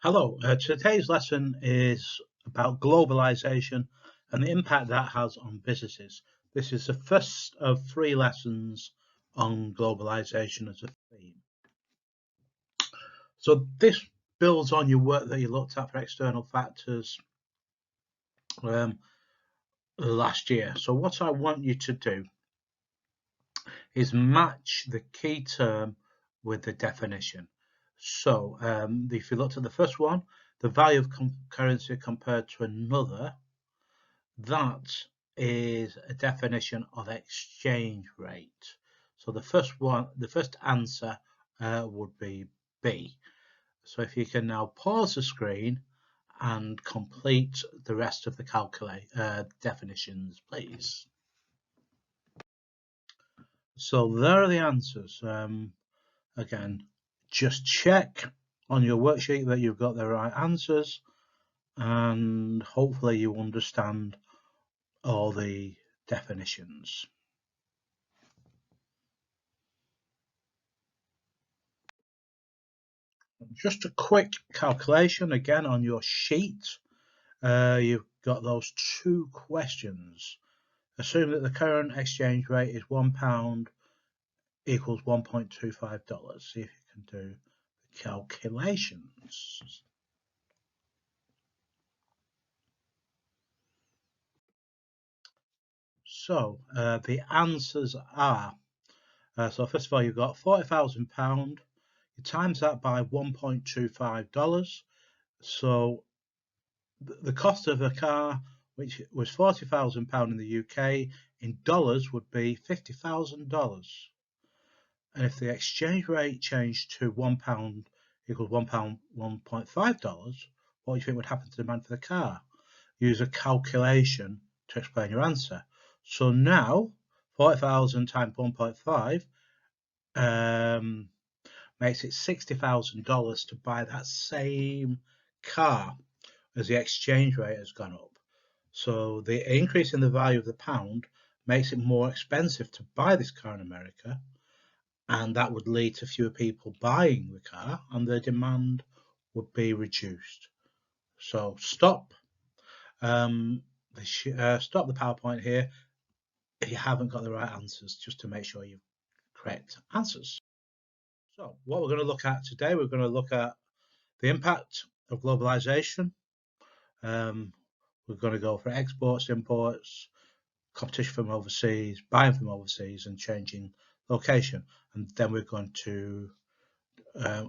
Hello, today's lesson is about globalisation and the impact that has on businesses. This is the first of 3 lessons on globalisation as a theme. So this builds on your work that you looked at for external factors last year. So what I want you to do is match the key term with the definition. So if you looked at the first one, the value of currency compared to another, that is a definition of exchange rate. So the first answer would be B. So if you can now pause the screen and complete the rest of the definitions, please. So there are the answers. Again, just check on your worksheet that you've got the right answers, and hopefully you understand all the definitions. Just a quick calculation again on your sheet. You've got those 2 questions. Assume that the current exchange rate is £1 equals $1.25. See if you can do the calculations. So the answers are, so first of all, you've got £40,000. You times that by $1.25. So the cost of a car, which was £40,000 in the UK, in dollars would be $50,000. And if the exchange rate changed to £1 equals $1.5, what do you think would happen to the demand for the car? Use a calculation to explain your answer. So now 40,000 times 1.5 makes it $60,000 to buy that same car, as the exchange rate has gone up. So the increase in the value of the pound makes it more expensive to buy this car in America, and that would lead to fewer people buying the car, and the demand would be reduced. So stop the PowerPoint here if you haven't got the right answers, just to make sure you've correct answers. So what we're going to look at today, we're going to look at the impact of globalization. We're going to go for exports, imports, competition from overseas, buying from overseas, and changing location. And then we're going to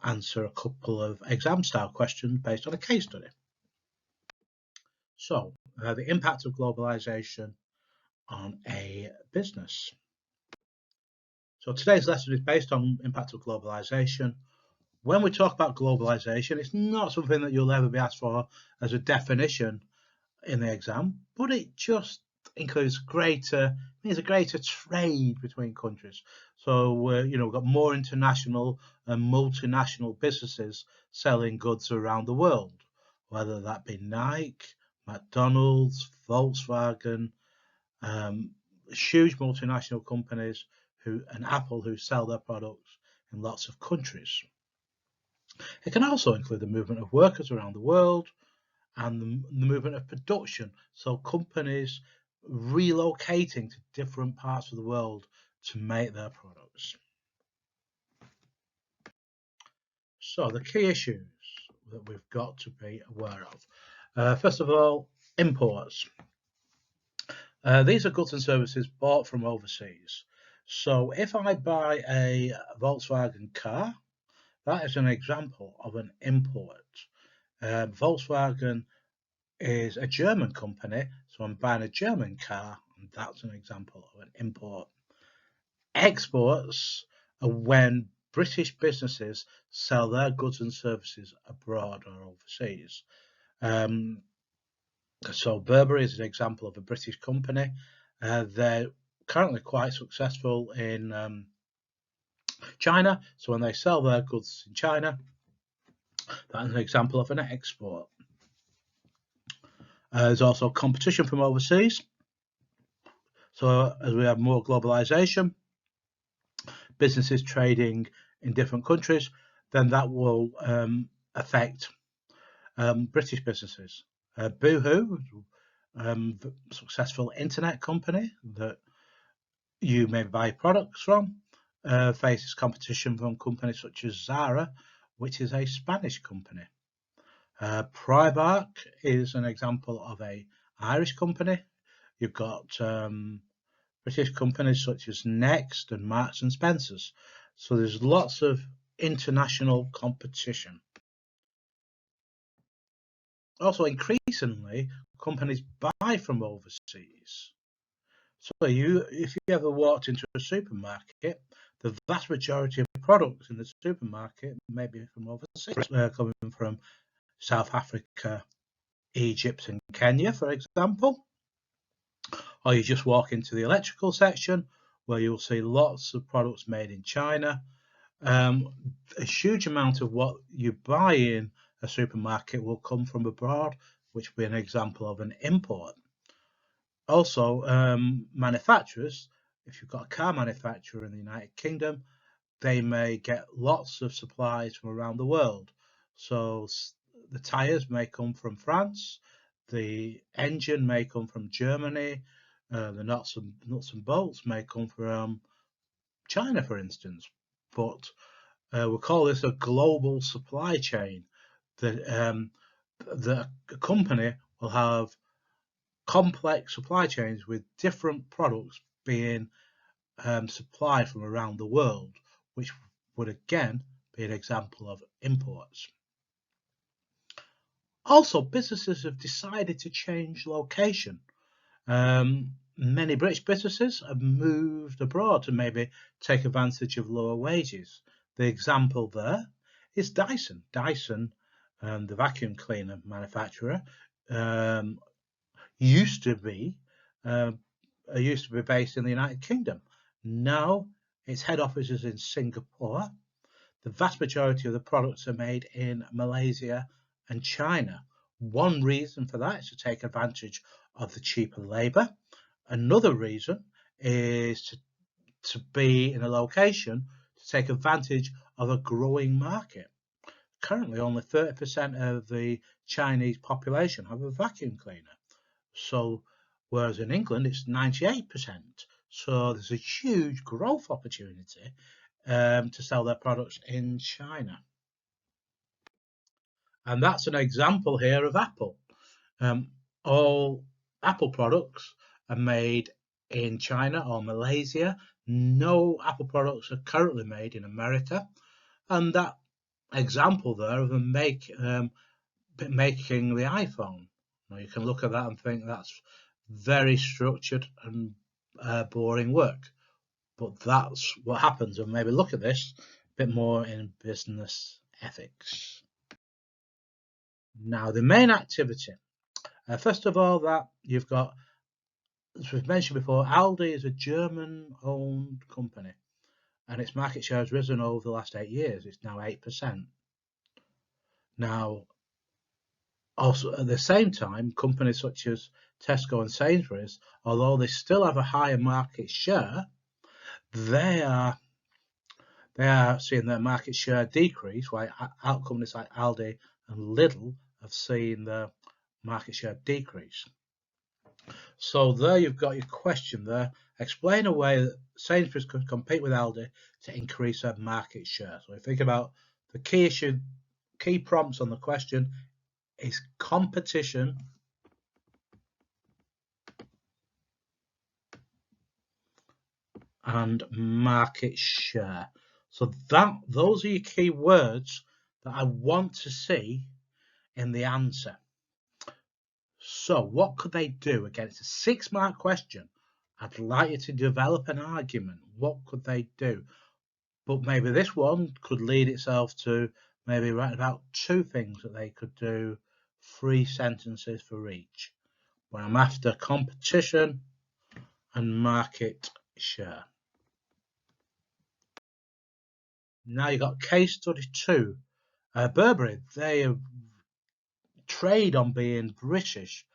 answer a couple of exam-style questions based on a case study. So, the impact of globalization on a business. So today's lesson is based on impact of globalization. When we talk about globalization, it's not something that you'll ever be asked for as a definition in the exam, but it just includes means a greater trade between countries. So we've got more international and multinational businesses selling goods around the world, whether that be Nike, McDonald's, Volkswagen, huge multinational companies and Apple who sell their products in lots of countries. It can also include the movement of workers around the world and the movement of production, so companies relocating to different parts of the world to make their products. So the key issues that we've got to be aware of. First of all, imports. These are goods and services bought from overseas. So if I buy a Volkswagen car, that is an example of an import. Volkswagen is a German company, so I'm buying a German car, and that's an example of an import. Exports are when British businesses sell their goods and services abroad or overseas. So Burberry is an example of a British company. They're currently quite successful in China, so when they sell their goods in China, that's an example of an export. There's also competition from overseas. So as we have more globalization, businesses trading in different countries, then that will affect British businesses. Boohoo, successful internet company that you may buy products from, faces competition from companies such as Zara, which is a Spanish company. Primark is an example of a Irish company. You've got British companies such as Next and Marks and Spencers. So there's lots of international competition. Also, increasingly, companies buy from overseas. So if you ever walked into a supermarket, the vast majority of products in the supermarket may be from overseas, coming from South Africa, Egypt and Kenya, for example. Or you just walk into the electrical section where you'll see lots of products made in China. A huge amount of what you buy in a supermarket will come from abroad, which would be an example of an import. Also, manufacturers, if you've got a car manufacturer in the United Kingdom, they may get lots of supplies from around the world. So the tyres may come from France, the engine may come from Germany, the nuts and bolts may come from China, for instance. But we call this a global supply chain. The company will have complex supply chains with different products being supplied from around the world, which would again be an example of imports. Also, businesses have decided to change location. Many British businesses have moved abroad to maybe take advantage of lower wages. The example there is Dyson. Dyson, the vacuum cleaner manufacturer, used to be based in the United Kingdom. Now its head office is in Singapore. The vast majority of the products are made in Malaysia and China. One reason for that is to take advantage of the cheaper labour. Another reason is to be in a location to take advantage of a growing market. Currently, only 30% of the Chinese population have a vacuum cleaner. So, whereas in England, it's 98%. So there's a huge growth opportunity to sell their products in China. And that's an example here of Apple. All Apple products are made in China or Malaysia. No Apple products are currently made in America. And that example there of them making the iPhone, you can look at that and think that's very structured and boring work. But that's what happens, and maybe look at this a bit more in business ethics. Now, the main activity. First of all, that you've got, as we've mentioned before, Aldi is a German-owned company, and its market share has risen over the last 8 years. It's now 8%. Now, also at the same time, companies such as Tesco and Sainsbury's, although they still have a higher market share, they are seeing their market share decrease, while companies like Aldi and Lidl have seen their market share decrease. So there you've got your question there. Explain a way that Sainsbury's could compete with Aldi to increase their market share. So if you think about the key prompts on the question is competition and market share. So those are your key words that I want to see in the answer. So what could they do? Again, it's a 6-mark question. I'd like you to develop an argument. What could they do? But maybe this one could lead itself to maybe write about 2 things that they could do, 3 sentences for each. When I'm after competition and market share. Now you've got case study 2. Burberry, they trade on being British,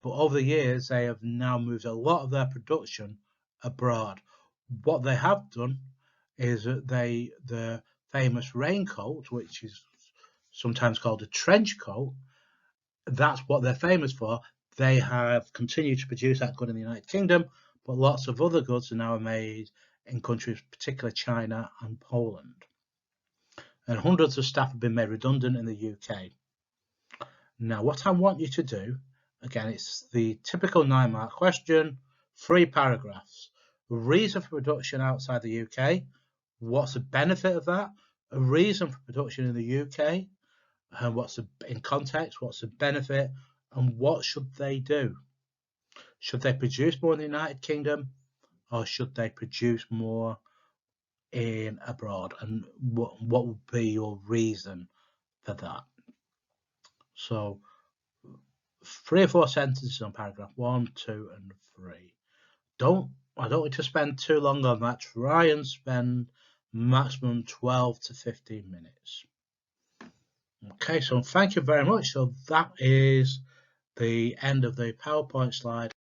but over the years they have now moved a lot of their production abroad. What they have done is that the famous raincoat, which is sometimes called a trench coat, that's what they're famous for. They have continued to produce that good in the United Kingdom, but lots of other goods are now made in countries, particularly China and Poland. And hundreds of staff have been made redundant in the UK. Now, what I want you to do, again, it's the typical 9-mark question, 3 paragraphs. Reason for production outside the UK, what's the benefit of that? A reason for production in the UK, and in context, what's the benefit, and what should they do? Should they produce more in the United Kingdom, or should they produce more in abroad? And what would be your reason for that? So 3 or 4 sentences on paragraph 1, 2, and 3. I don't want to spend too long on that. Try and spend maximum 12 to 15 minutes. Okay, so thank you very much. So that is the end of the PowerPoint slide.